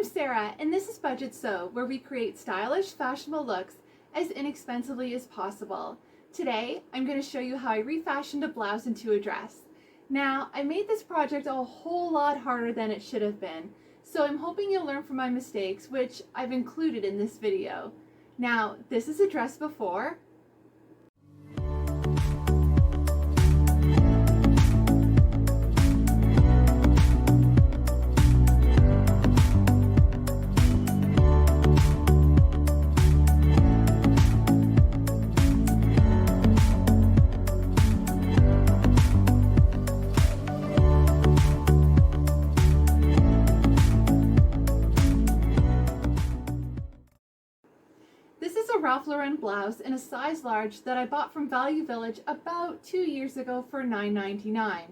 I'm Sarah, and this is Budgetsew, where we create stylish, fashionable looks as inexpensively as possible. Today, I'm going to show you how I refashioned a blouse into a dress. Now, I made this project a whole lot harder than it should have been, so I'm hoping you'll learn from my mistakes, which I've included in this video. Now, this is a dress before. This is a Ralph Lauren blouse in a size large that I bought from Value Village about 2 years ago for $9.99.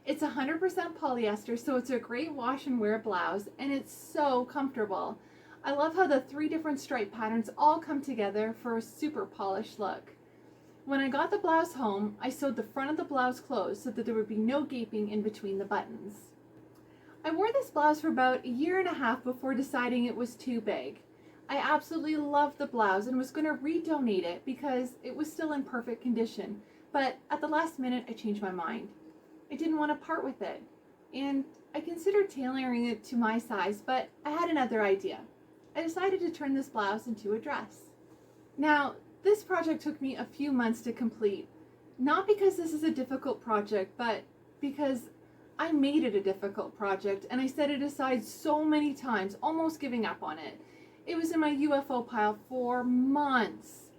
It's 100% polyester, so it's a great wash and wear blouse, and it's so comfortable. I love how the 3 different stripe patterns all come together for a super polished look. When I got the blouse home, I sewed the front of the blouse closed so that there would be no gaping in between the buttons. I wore this blouse for about 1.5 years before deciding it was too big. I absolutely loved the blouse and was going to redonate it because it was still in perfect condition, but at the last minute I changed my mind. I didn't want to part with it, and I considered tailoring it to my size, but I had another idea. I decided to turn this blouse into a dress. Now, this project took me a few months to complete, not because this is a difficult project, but because I made it a difficult project and I set it aside so many times, almost giving up on it. It was in my UFO pile for months.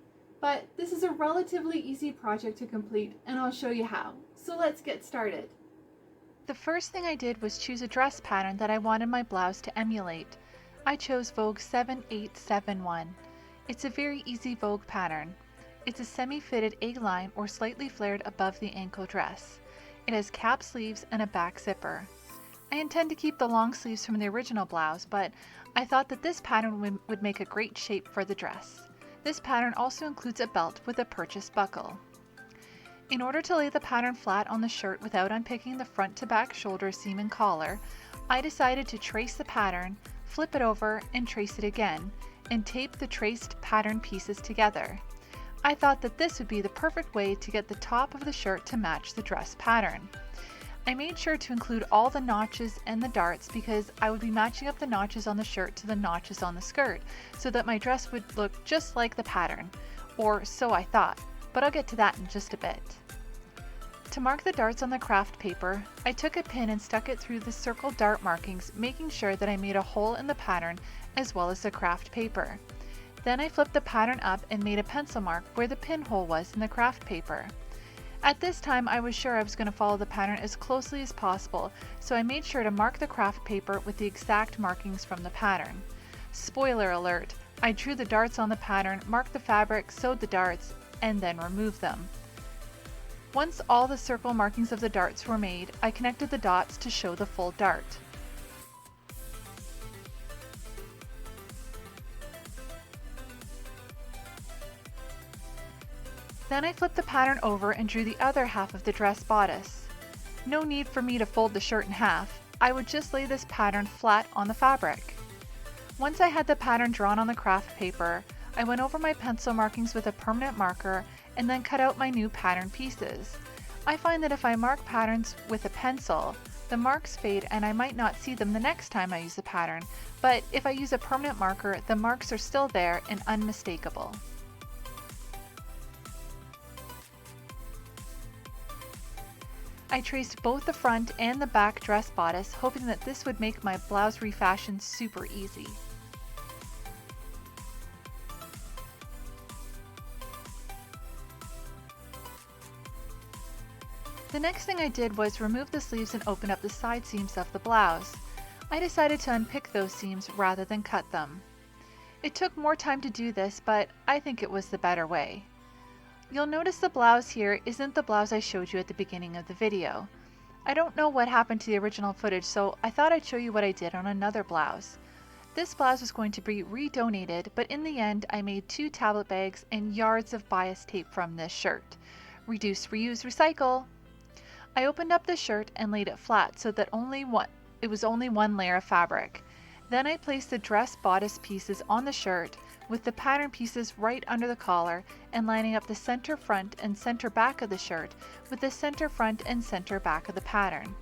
But this is a relatively easy project to complete, and I'll show you how. So let's get started. The first thing I did was choose a dress pattern that I wanted my blouse to emulate. I chose Vogue 7871. It's a very easy Vogue pattern. It's a semi-fitted A-line or slightly flared above the ankle dress. It has cap sleeves and a back zipper. I intend to keep the long sleeves from the original blouse, but I thought that this pattern would make a great shape for the dress. This pattern also includes a belt with a purchase buckle. In order to lay the pattern flat on the shirt without unpicking the front to back shoulder seam and collar, I decided to trace the pattern, flip it over, and trace it again, and tape the traced pattern pieces together. I thought that this would be the perfect way to get the top of the shirt to match the dress pattern. I made sure to include all the notches and the darts because I would be matching up the notches on the shirt to the notches on the skirt so that my dress would look just like the pattern, or so I thought, but I'll get to that in just a bit. To mark the darts on the craft paper, I took a pin and stuck it through the circle dart markings, making sure that I made a hole in the pattern as well as the craft paper. Then I flipped the pattern up and made a pencil mark where the pinhole was in the craft paper. At this time, I was sure I was going to follow the pattern as closely as possible, so I made sure to mark the craft paper with the exact markings from the pattern. Spoiler alert, I drew the darts on the pattern, marked the fabric, sewed the darts, and then removed them. Once all the circle markings of the darts were made, I connected the dots to show the full dart. Then I flipped the pattern over and drew the other half of the dress bodice. No need for me to fold the shirt in half. I would just lay this pattern flat on the fabric. Once I had the pattern drawn on the craft paper, I went over my pencil markings with a permanent marker and then cut out my new pattern pieces. I find that if I mark patterns with a pencil, the marks fade and I might not see them the next time I use the pattern, but if I use a permanent marker, the marks are still there and unmistakable. I traced both the front and the back dress bodice, hoping that this would make my blouse refashion super easy. The next thing I did was remove the sleeves and open up the side seams of the blouse. I decided to unpick those seams rather than cut them. It took more time to do this, but I think it was the better way. You'll notice the blouse here isn't the blouse I showed you at the beginning of the video. I don't know what happened to the original footage, so I thought I'd show you what I did on another blouse. This blouse was going to be redonated, but in the end I made 2 tablet bags and yards of bias tape from this shirt. Reduce, reuse, recycle! I opened up the shirt and laid it flat so that it was only one layer of fabric. Then I placed the dress bodice pieces on the shirt with the pattern pieces right under the collar and lining up the center front and center back of the shirt with the center front and center back of the pattern.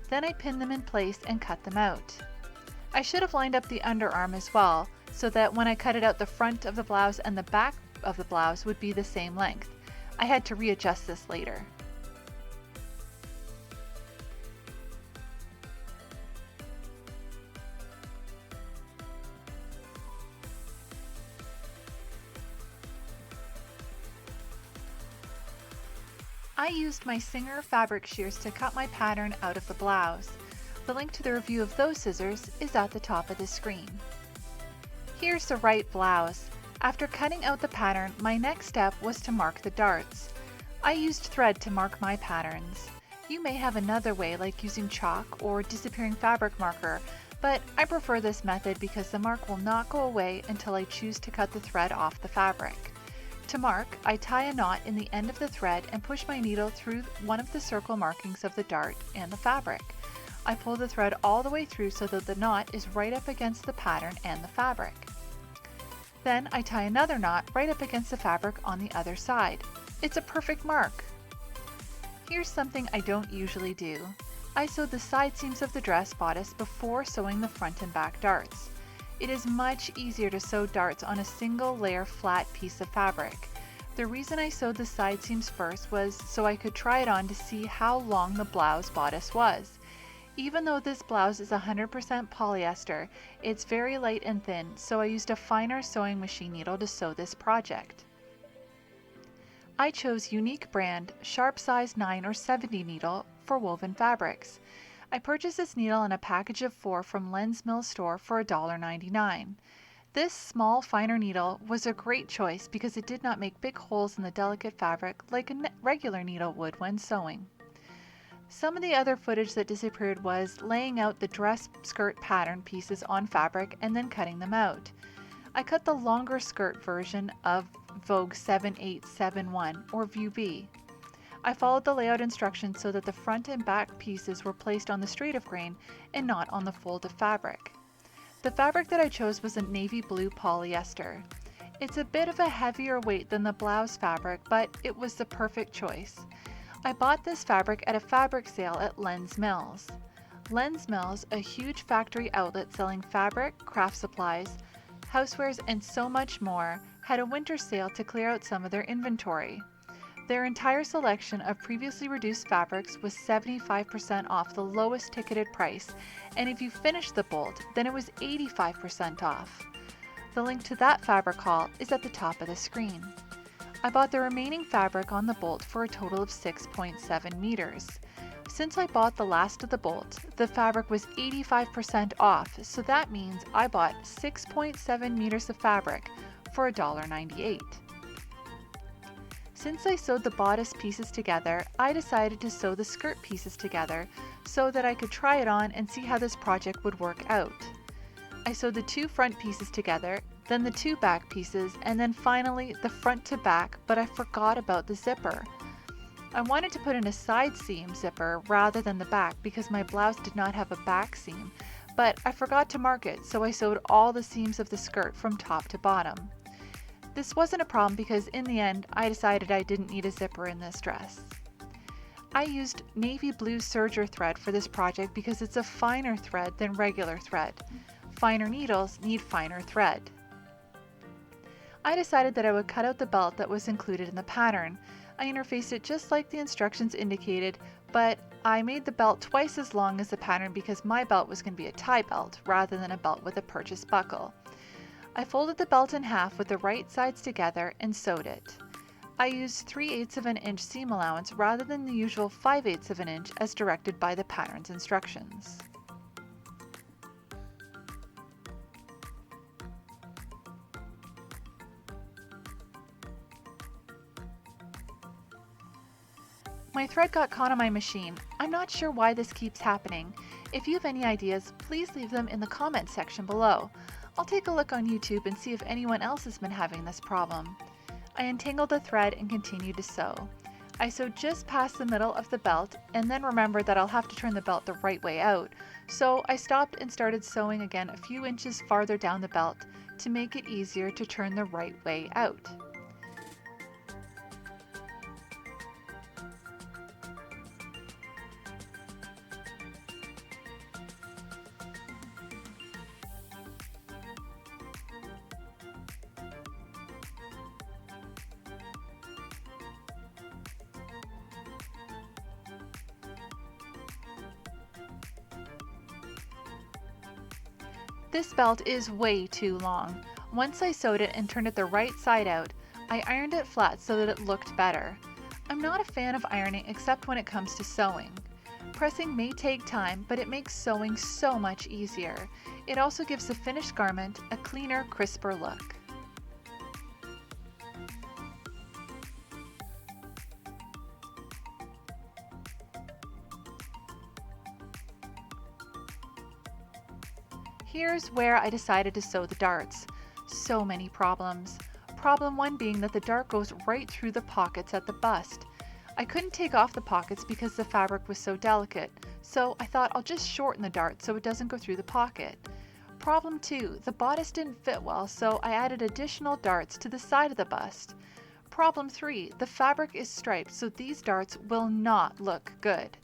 Then I pinned them in place and cut them out. I should have lined up the underarm as well, so that when I cut it out, the front of the blouse and the back of the blouse would be the same length. I had to readjust this later. I used my Singer fabric shears to cut my pattern out of the blouse. The link to the review of those scissors is at the top of the screen. Here's the right blouse. After cutting out the pattern, my next step was to mark the darts. I used thread to mark my patterns. You may have another way, like using chalk or disappearing fabric marker, but I prefer this method because the mark will not go away until I choose to cut the thread off the fabric. To mark, I tie a knot in the end of the thread and push my needle through one of the circle markings of the dart and the fabric. I pull the thread all the way through so that the knot is right up against the pattern and the fabric. Then I tie another knot right up against the fabric on the other side. It's a perfect mark. Here's something I don't usually do. I sewed the side seams of the dress bodice before sewing the front and back darts. It is much easier to sew darts on a single layer flat piece of fabric. The reason I sewed the side seams first was so I could try it on to see how long the blouse bodice was. Even though this blouse is 100% polyester, it's very light and thin, so I used a finer sewing machine needle to sew this project. I chose Unique brand sharp size 9 or 70 needle for woven fabrics. I purchased this needle in a package of 4 from Len's Mill store for $1.99. This small, finer needle was a great choice because it did not make big holes in the delicate fabric like a regular needle would when sewing. Some of the other footage that disappeared was laying out the dress skirt pattern pieces on fabric and then cutting them out. I cut the longer skirt version of Vogue 7871 or View B. I followed the layout instructions so that the front and back pieces were placed on the straight of grain and not on the fold of fabric. The fabric that I chose was a navy blue polyester. It's a bit of a heavier weight than the blouse fabric, but it was the perfect choice. I bought this fabric at a fabric sale at Len's Mills. Len's Mills, a huge factory outlet selling fabric, craft supplies, housewares, and so much more, had a winter sale to clear out some of their inventory. Their entire selection of previously reduced fabrics was 75% off the lowest ticketed price, and if you finished the bolt, then it was 85% off. The link to that fabric haul is at the top of the screen. I bought the remaining fabric on the bolt for a total of 6.7 meters. Since I bought the last of the bolt, the fabric was 85% off, so that means I bought 6.7 meters of fabric for $1.98. Since I sewed the bodice pieces together, I decided to sew the skirt pieces together so that I could try it on and see how this project would work out. I sewed the 2 front pieces together, then the 2 back pieces, and then finally the front to back, but I forgot about the zipper. I wanted to put in a side seam zipper rather than the back because my blouse did not have a back seam, but I forgot to mark it, so I sewed all the seams of the skirt from top to bottom. This wasn't a problem because in the end, I decided I didn't need a zipper in this dress. I used navy blue serger thread for this project because it's a finer thread than regular thread. Finer needles need finer thread. I decided that I would cut out the belt that was included in the pattern. I interfaced it just like the instructions indicated, but I made the belt twice as long as the pattern because my belt was going to be a tie belt rather than a belt with a purchase buckle. I folded the belt in half with the right sides together and sewed it. I used 3/8 of an inch seam allowance rather than the usual 5/8 of an inch as directed by the pattern's instructions. My thread got caught on my machine. I'm not sure why this keeps happening. If you have any ideas, please leave them in the comments section below. I'll take a look on YouTube and see if anyone else has been having this problem. I untangled the thread and continued to sew. I sewed just past the middle of the belt and then remembered that I'll have to turn the belt the right way out. So I stopped and started sewing again a few inches farther down the belt to make it easier to turn the right way out. This belt is way too long. Once I sewed it and turned it the right side out, I ironed it flat so that it looked better. I'm not a fan of ironing except when it comes to sewing. Pressing may take time, but it makes sewing so much easier. It also gives the finished garment a cleaner, crisper look. Here's where I decided to sew the darts. So many problems. Problem 1 being that the dart goes right through the pockets at the bust. I couldn't take off the pockets because the fabric was so delicate, so I thought I'll just shorten the dart so it doesn't go through the pocket. Problem 2, the bodice didn't fit well, so I added additional darts to the side of the bust. Problem 3, the fabric is striped, so these darts will not look good.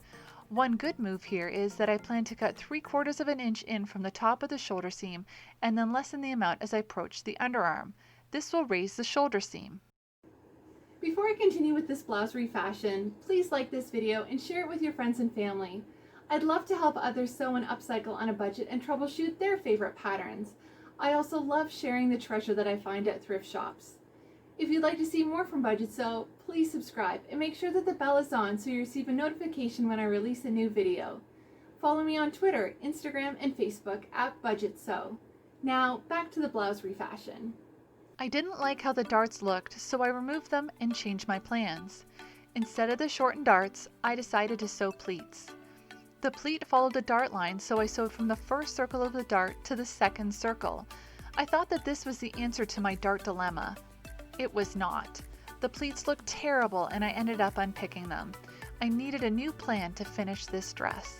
One good move here is that I plan to cut 3/4 of an inch in from the top of the shoulder seam and then lessen the amount as I approach the underarm. This will raise the shoulder seam. Before I continue with this blouse refashion, please like this video and share it with your friends and family. I'd love to help others sew and upcycle on a budget and troubleshoot their favorite patterns. I also love sharing the treasure that I find at thrift shops. If you'd like to see more from Budgetsew, please subscribe and make sure that the bell is on so you receive a notification when I release a new video. Follow me on Twitter, Instagram, and Facebook at Budgetsew. Now, back to the blouse refashion. I didn't like how the darts looked, so I removed them and changed my plans. Instead of the shortened darts, I decided to sew pleats. The pleat followed the dart line, so I sewed from the first circle of the dart to the second circle. I thought that this was the answer to my dart dilemma. It was not. The pleats looked terrible and I ended up unpicking them. I needed a new plan to finish this dress.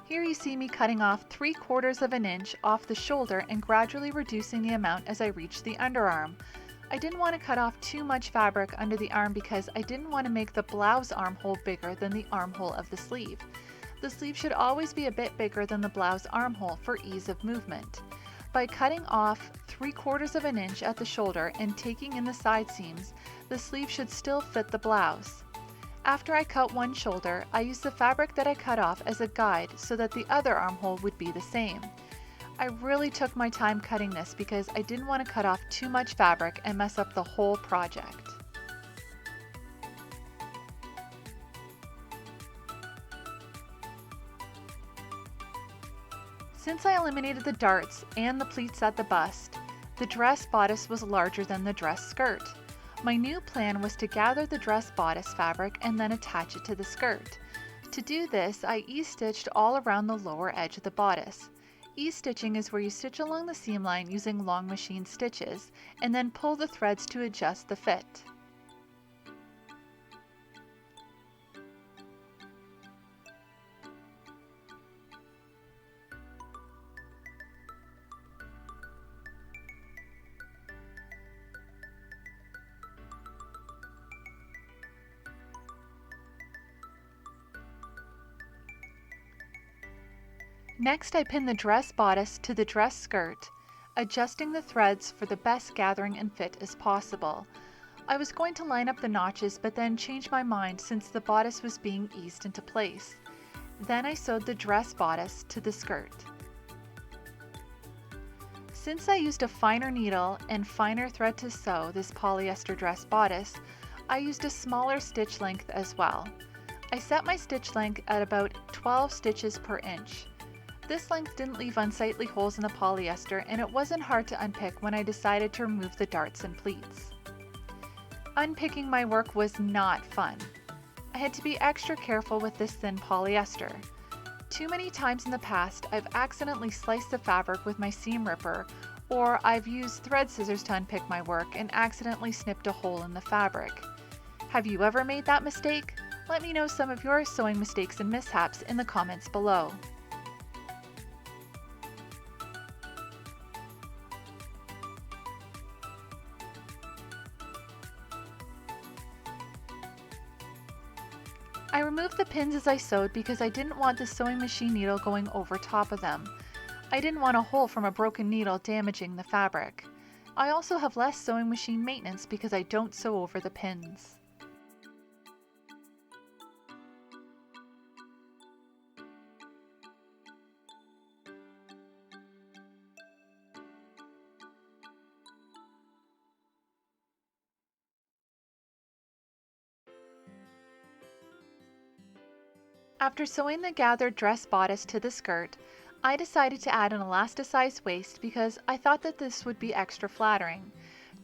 Here you see me cutting off 3/4 of an inch off the shoulder and gradually reducing the amount as I reach the underarm. I didn't want to cut off too much fabric under the arm because I didn't want to make the blouse armhole bigger than the armhole of the sleeve. The sleeve should always be a bit bigger than the blouse armhole for ease of movement. By cutting off 3/4 of an inch at the shoulder and taking in the side seams, the sleeve should still fit the blouse. After I cut one shoulder, I used the fabric that I cut off as a guide so that the other armhole would be the same. I really took my time cutting this because I didn't want to cut off too much fabric and mess up the whole project. Since I eliminated the darts and the pleats at the bust, the dress bodice was larger than the dress skirt. My new plan was to gather the dress bodice fabric and then attach it to the skirt. To do this, I E-stitched all around the lower edge of the bodice. E-stitching is where you stitch along the seam line using long machine stitches and then pull the threads to adjust the fit. Next, I pinned the dress bodice to the dress skirt, adjusting the threads for the best gathering and fit as possible. I was going to line up the notches but then changed my mind since the bodice was being eased into place. Then I sewed the dress bodice to the skirt. Since I used a finer needle and finer thread to sew this polyester dress bodice, I used a smaller stitch length as well. I set my stitch length at about 12 stitches per inch. This length didn't leave unsightly holes in the polyester and it wasn't hard to unpick when I decided to remove the darts and pleats. Unpicking my work was not fun. I had to be extra careful with this thin polyester. Too many times in the past, I've accidentally sliced the fabric with my seam ripper, or I've used thread scissors to unpick my work and accidentally snipped a hole in the fabric. Have you ever made that mistake? Let me know some of your sewing mistakes and mishaps in the comments below. I removed the pins as I sewed because I didn't want the sewing machine needle going over top of them. I didn't want a hole from a broken needle damaging the fabric. I also have less sewing machine maintenance because I don't sew over the pins. After sewing the gathered dress bodice to the skirt, I decided to add an elasticized waist because I thought that this would be extra flattering.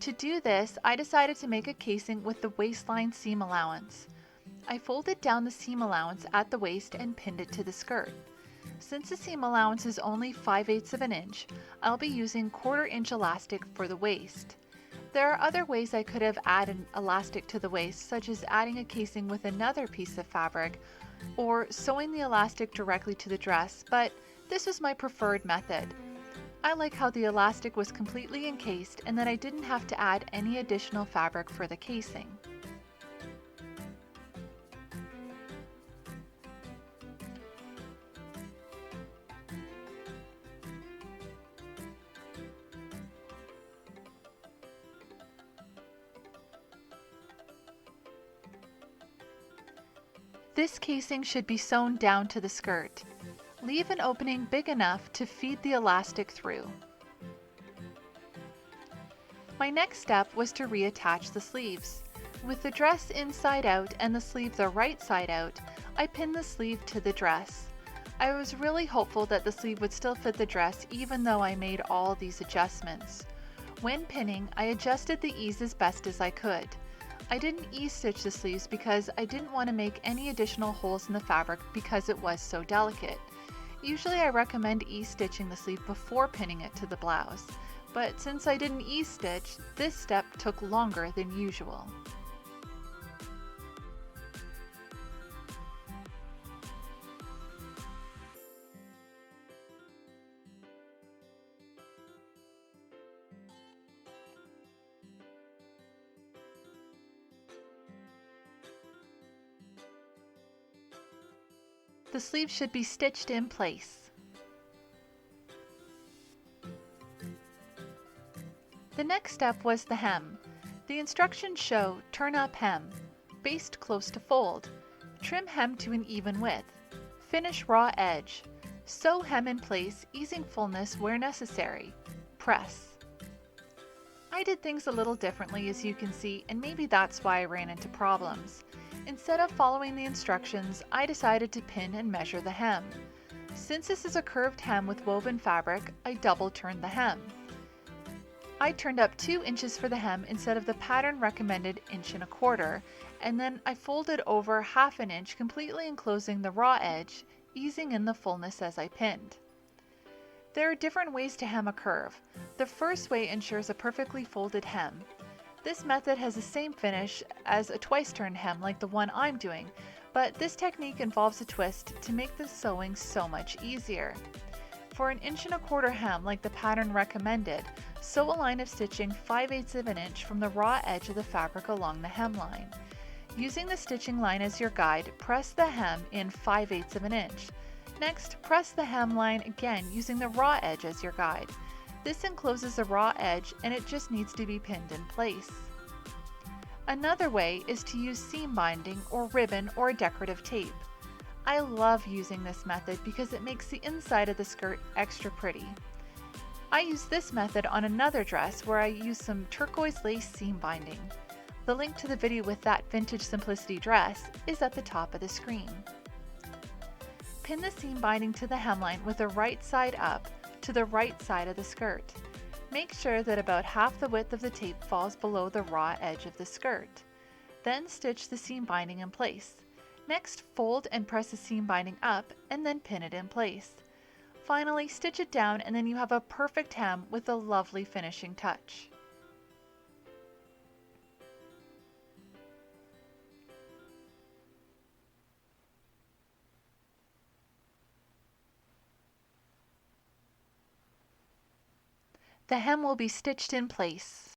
To do this, I decided to make a casing with the waistline seam allowance. I folded down the seam allowance at the waist and pinned it to the skirt. Since the seam allowance is only 5/8 of an inch, I'll be using 1/4 inch elastic for the waist. There are other ways I could have added elastic to the waist, such as adding a casing with another piece of fabric, or sewing the elastic directly to the dress, but this was my preferred method. I like how the elastic was completely encased and that I didn't have to add any additional fabric for the casing. This casing should be sewn down to the skirt. Leave an opening big enough to feed the elastic through. My next step was to reattach the sleeves. With the dress inside out and the sleeve the right side out, I pinned the sleeve to the dress. I was really hopeful that the sleeve would still fit the dress even though I made all these adjustments. When pinning, I adjusted the ease as best as I could. I didn't E-stitch the sleeves because I didn't want to make any additional holes in the fabric because it was so delicate. Usually I recommend E-stitching the sleeve before pinning it to the blouse, but since I didn't E-stitch, this step took longer than usual. The sleeve should be stitched in place. The next step was the hem. The instructions show turn up hem, baste close to fold, trim hem to an even width, finish raw edge, sew hem in place, easing fullness where necessary, press. I did things a little differently as you can see, and maybe that's why I ran into problems. Instead of following the instructions, I decided to pin and measure the hem. Since this is a curved hem with woven fabric, I double turned the hem. I turned up 2 inches for the hem instead of the pattern recommended 1.25 inches, and then I folded over 1/2 inch, completely enclosing the raw edge, easing in the fullness as I pinned. There are different ways to hem a curve. The first way ensures a perfectly folded hem. This method has the same finish as a twice-turned hem like the one I'm doing, but this technique involves a twist to make the sewing so much easier. For an 1.25 inch hem like the pattern recommended, sew a line of stitching 5/8 of an inch from the raw edge of the fabric along the hemline. Using the stitching line as your guide, press the hem in 5/8 of an inch. Next, press the hemline again using the raw edge as your guide. This encloses the raw edge and it just needs to be pinned in place. Another way is to use seam binding or ribbon or decorative tape. I love using this method because it makes the inside of the skirt extra pretty. I use this method on another dress where I used some turquoise lace seam binding. The link to the video with that vintage simplicity dress is at the top of the screen. Pin the seam binding to the hemline with the right side up to the right side of the skirt. Make sure that about half the width of the tape falls below the raw edge of the skirt. Then stitch the seam binding in place. Next, fold and press the seam binding up and then pin it in place. Finally, stitch it down and then you have a perfect hem with a lovely finishing touch. The hem will be stitched in place.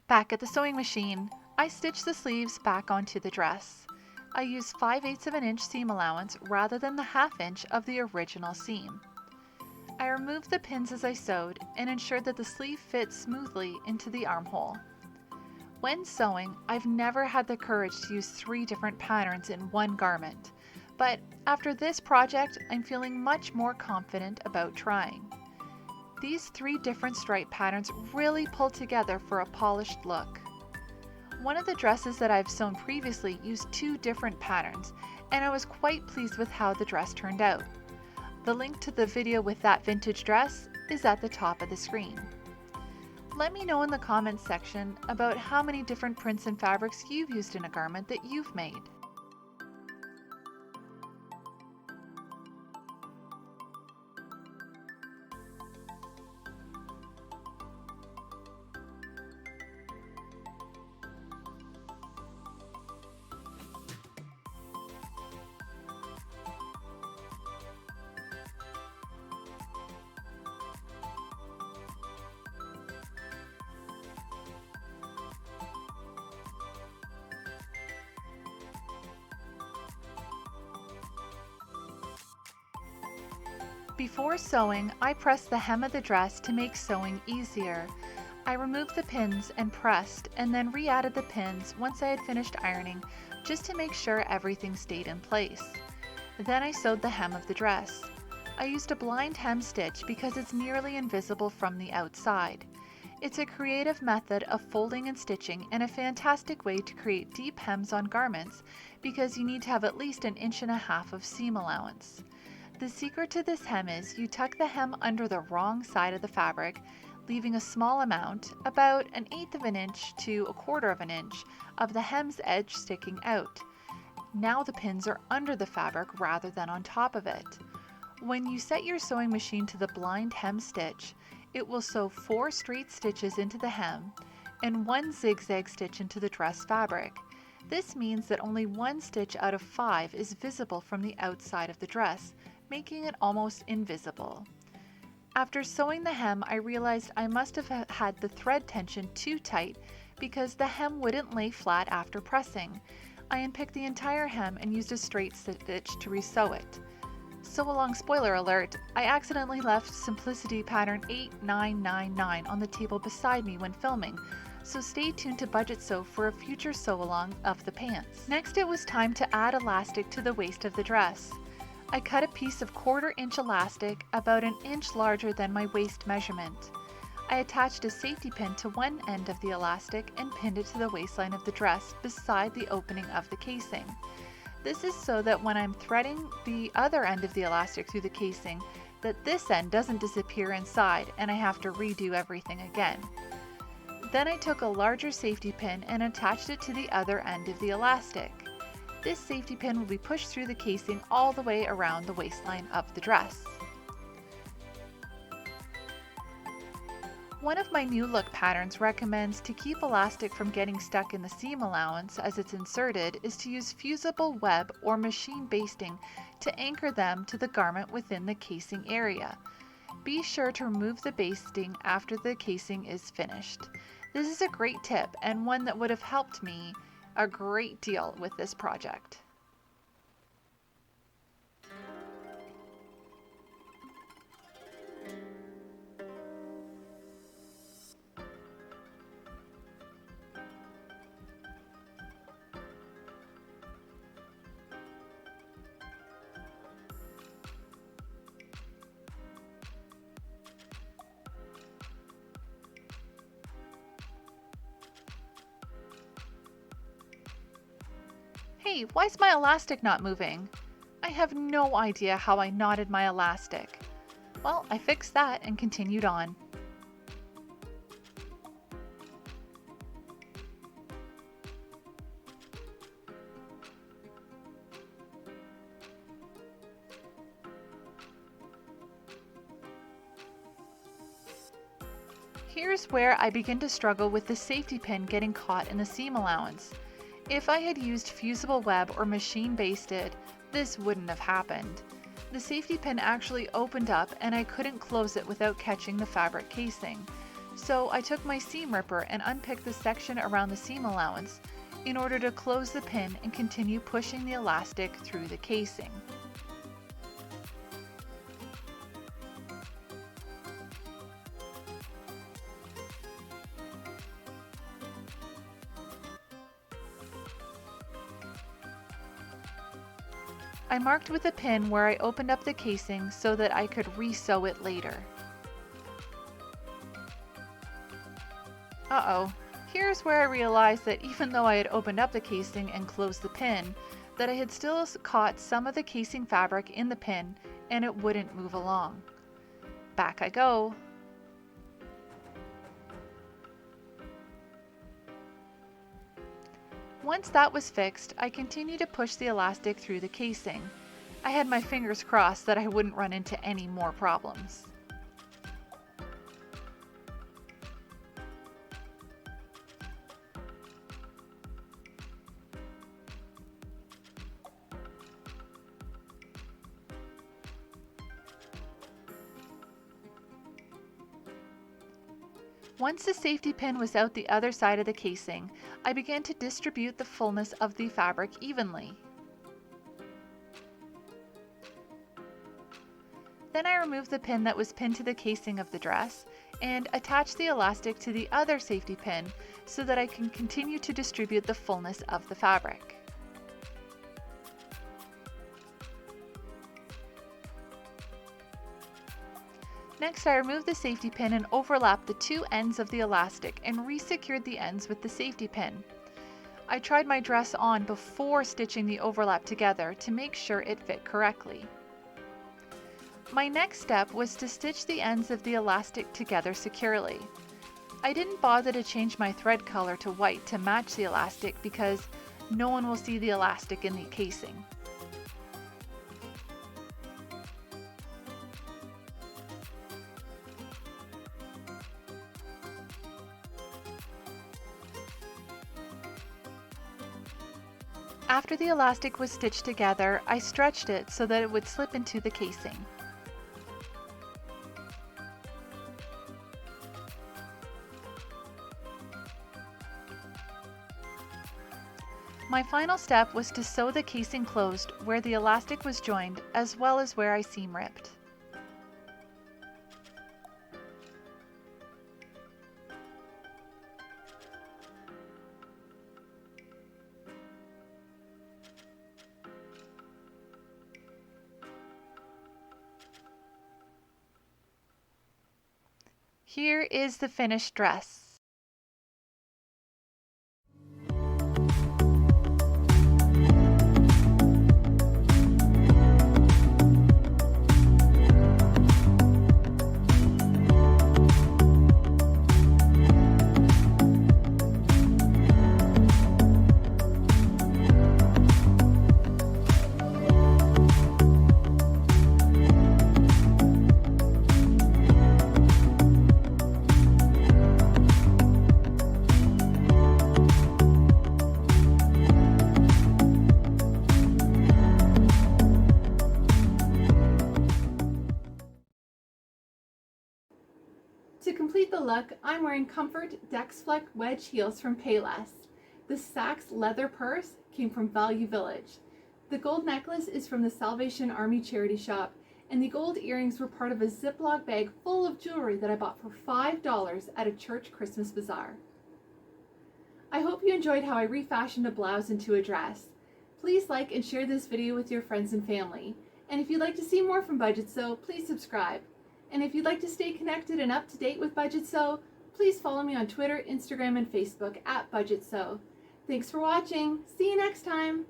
Back at the sewing machine, I stitch the sleeves back onto the dress. I use 5/8 of an inch seam allowance rather than the 1/2 inch of the original seam. I removed the pins as I sewed and ensured that the sleeve fits smoothly into the armhole. When sewing, I've never had the courage to use 3 different patterns in one garment, but after this project, I'm feeling much more confident about trying. These 3 different stripe patterns really pull together for a polished look. One of the dresses that I've sewn previously used 2 different patterns, and I was quite pleased with how the dress turned out. The link to the video with that vintage dress is at the top of the screen. Let me know in the comments section about how many different prints and fabrics you've used in a garment that you've made. Before sewing, I pressed the hem of the dress to make sewing easier. I removed the pins and pressed, and then re-added the pins once I had finished ironing, just to make sure everything stayed in place. Then I sewed the hem of the dress. I used a blind hem stitch because it's nearly invisible from the outside. It's a creative method of folding and stitching and a fantastic way to create deep hems on garments because you need to have at least 1.5 inches of seam allowance. The secret to this hem is you tuck the hem under the wrong side of the fabric, leaving a small amount, about 1/8 of an inch to 1/4 of an inch, of the hem's edge sticking out. Now the pins are under the fabric rather than on top of it. When you set your sewing machine to the blind hem stitch, it will sew 4 straight stitches into the hem and 1 zigzag stitch into the dress fabric. This means that only 1 stitch out of 5 is visible from the outside of the dress, making it almost invisible. After sewing the hem, I realized I must have had the thread tension too tight because the hem wouldn't lay flat after pressing. I unpicked the entire hem and used a straight stitch to resew it. Sew along spoiler alert, I accidentally left Simplicity pattern 8999 on the table beside me when filming, so stay tuned to Budgetsew for a future sew along of the pants. Next it was time to add elastic to the waist of the dress. I cut a piece of 1/4 inch elastic about 1 inch larger than my waist measurement. I attached a safety pin to one end of the elastic and pinned it to the waistline of the dress beside the opening of the casing. This is so that when I'm threading the other end of the elastic through the casing, that this end doesn't disappear inside and I have to redo everything again. Then I took a larger safety pin and attached it to the other end of the elastic. This safety pin will be pushed through the casing all the way around the waistline of the dress. One of my new look patterns recommends to keep elastic from getting stuck in the seam allowance as it's inserted is to use fusible web or machine basting to anchor them to the garment within the casing area. Be sure to remove the basting after the casing is finished. This is a great tip and one that would have helped me a great deal with this project. Hey, why's my elastic not moving? I have no idea how I knotted my elastic. Well, I fixed that and continued on. Here's where I begin to struggle with the safety pin getting caught in the seam allowance. If I had used fusible web or machine basted, this wouldn't have happened. The safety pin actually opened up and I couldn't close it without catching the fabric casing. So I took my seam ripper and unpicked the section around the seam allowance in order to close the pin and continue pushing the elastic through the casing. I marked with a pin where I opened up the casing so that I could re-sew it later. Uh-oh, here's where I realized that even though I had opened up the casing and closed the pin, that I had still caught some of the casing fabric in the pin and it wouldn't move along. Back I go. Once that was fixed, I continued to push the elastic through the casing. I had my fingers crossed that I wouldn't run into any more problems. Once the safety pin was out the other side of the casing, I began to distribute the fullness of the fabric evenly. Then I removed the pin that was pinned to the casing of the dress and attached the elastic to the other safety pin so that I can continue to distribute the fullness of the fabric. Next, I removed the safety pin and overlapped the two ends of the elastic and re-secured the ends with the safety pin. I tried my dress on before stitching the overlap together to make sure it fit correctly. My next step was to stitch the ends of the elastic together securely. I didn't bother to change my thread color to white to match the elastic because no one will see the elastic in the casing. After the elastic was stitched together, I stretched it so that it would slip into the casing. My final step was to sew the casing closed where the elastic was joined as well as where I seam ripped. Here is the finished dress. To complete the look, I'm wearing Comfort Dexflex wedge heels from Payless. The Saks leather purse came from Value Village. The gold necklace is from the Salvation Army charity shop, and the gold earrings were part of a Ziploc bag full of jewelry that I bought for $5 at a church Christmas bazaar. I hope you enjoyed how I refashioned a blouse into a dress. Please like and share this video with your friends and family. And if you'd like to see more from Budgetsew, please subscribe. And if you'd like to stay connected and up to date with Budgetsew, please follow me on Twitter, Instagram, and Facebook at Budgetsew. Thanks for watching. See you next time.